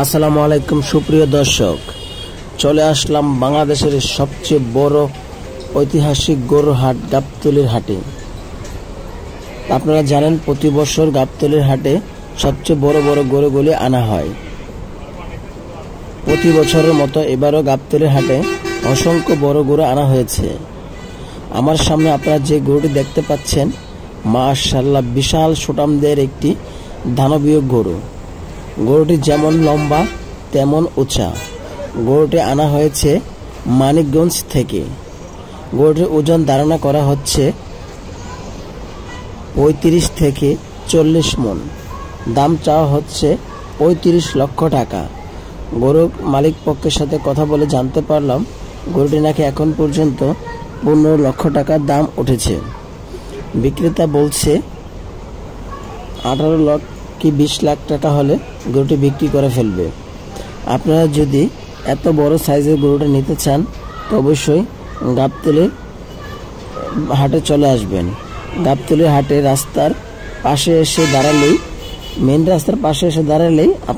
আসসালামু আলাইকুম সুপ্রিয় দর্শক, চলে আসলাম বাংলাদেশের সবচেয়ে বড় ঐতিহাসিক গরুর হাট গাবতলীর হাটে। আপনারা জানেন প্রতি বছর গাবতলীর হাটে সবচেয়ে বড় বড় গরুগুলি আনা হয়। প্রতি বছরের মতো এবারও গাবতলীর হাটে অসংখ্য বড় গরু আনা হয়েছে। আমার সামনে আপনারা যে গরুটি দেখতে পাচ্ছেন, মাশাআল্লাহ বিশাল সুঠামদের একটি দানবীয় গরু। গরুটি যেমন লম্বা তেমন উঁচা। গরুটি আনা হয়েছে মানিকগঞ্জ থেকে। গরুটির ওজন ধারণা করা হচ্ছে 35 থেকে 40 মণ। দাম চাওয়া হচ্ছে 35 লক্ষ টাকা। গরুর মালিক পক্ষের সাথে কথা বলে জানতে পারলাম গরুটি নাকি এখন পর্যন্ত 15 লক্ষ টাকার দাম উঠেছে। বিক্রেতা বলছে 18 লক্ষ কি 20 লাখ টাকা হলে গরুটি বিক্রি করে ফেলবে। আপনারা যদি এত বড় সাইজের গরুটা নিতে চান তো অবশ্যই গাবতলী হাটে চলে আসবেন। গাবতলী হাটে রাস্তার পাশে এসে দাঁড়ালেই, মেন রাস্তার পাশে এসে দাঁড়ালেই